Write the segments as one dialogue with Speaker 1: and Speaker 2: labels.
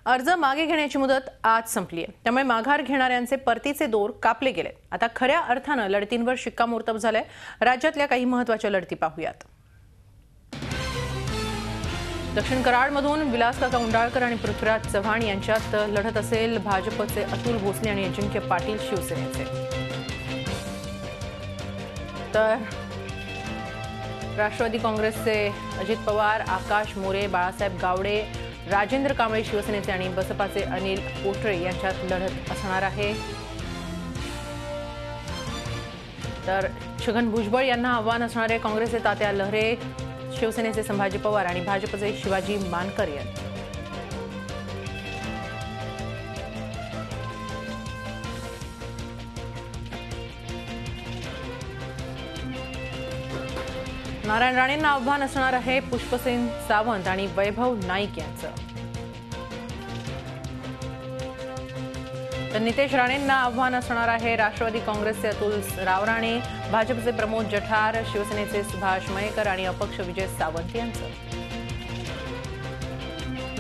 Speaker 1: अर्ज मागे घेण्याची मुदत आज संपली आहे। त्यामुळे माघार घेणाऱ्यांचे परतीचे दोर कापले गेले। आता खऱ्या अर्थाने लढतींवर शिक्कामोर्तब झालंय। राज्यातल्या काही महत्त्वाच्या लढती पाहूयात। दक्षिण कराडमधून विलासकाका उंडाळकर आणि पृथ्वीराज चव्हाण यांच्यात लढत असेल। भाजपचे अतुल भोसले आणि अजिंक्य पाटील शिवसेनेचे, तर राष्ट्रवादी काँग्रेसचे अजित पवार, आकाश मोरे, बाळासाहेब गावडे, राजेंद्र कांबळे शिवसेनेचे आणि बसपाचे अनिल पोटरे यांच्यात लढत असणार आहे। तर छगन भुजबळ यांना आव्हान असणार आहे। काँग्रेसचे तात्या लहरे, शिवसेनेचे संभाजी पवार आणि भाजपचे शिवाजी मानकर यांचे। नारायण राणेंना आव्हान असणार आहे पुष्पसेन सावंत आणि वैभव नाईक यांचं। तर नितेश राणेंना आव्हान असणार आहे राष्ट्रवादी काँग्रेसचे अतुल रावराणे, भाजपचे प्रमोद जठार, शिवसेनेचे सुभाष मयेकर आणि अपक्ष विजय सावंत यांचं।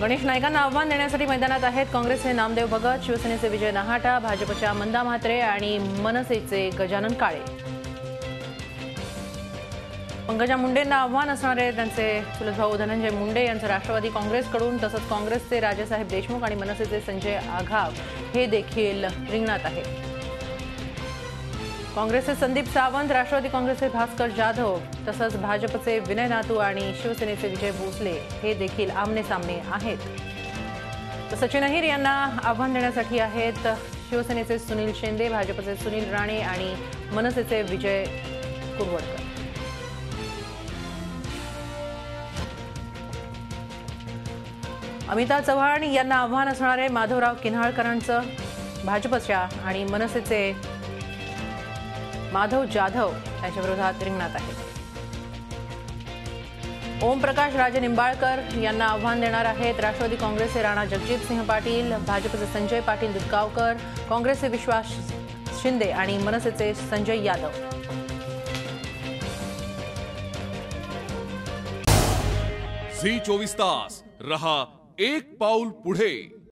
Speaker 1: गणेश नाईकांना आव्हान देण्यासाठी मैदानात आहेत काँग्रेसचे नामदेव भगत, शिवसेनेचे विजय नाहाटा, भाजपच्या मंदा म्हात्रे आणि मनसेचे गजानन काळे। पंकजा मुंडेंना आव्हान असणार आहे त्यांचे चुलत भाऊ धनंजय मुंडे यांचं राष्ट्रवादी काँग्रेसकडून। तसंच काँग्रेसचे राजेसाहेब देशमुख आणि मनसेचे संजय आघाव हे देखील रिंगणात आहेत। काँग्रेसचे संदीप सावंत, राष्ट्रवादी काँग्रेसचे भास्कर जाधव, तसंच भाजपचे विनय नातू आणि शिवसेनेचे विजय भोसले हे देखील आमने सामने आहेत। तर सचिन अहिर यांना आव्हान देण्यासाठी आहेत शिवसेनेचे सुनील शिंदे, भाजपचे सुनील राणे आणि मनसेचे विजय कुरवडकर। अमिता चव्हाण यांना आव्हान असणार आहे माधवराव किन्हाळकरांचं, भाजपच्या आणि मनसेचे माधव जाधव यांच्या विरोधात रिंगणात आहेत। ओमप्रकाश राजे निंबाळकर यांना आव्हान देणार आहेत राष्ट्रवादी काँग्रेसचे राणा जगजित सिंह पाटील, भाजपचे संजय पाटील दुधगावकर, काँग्रेसचे विश्वास शिंदे आणि मनसेचे संजय यादव।
Speaker 2: झी 24 तास रहा एक पाऊल पुढे।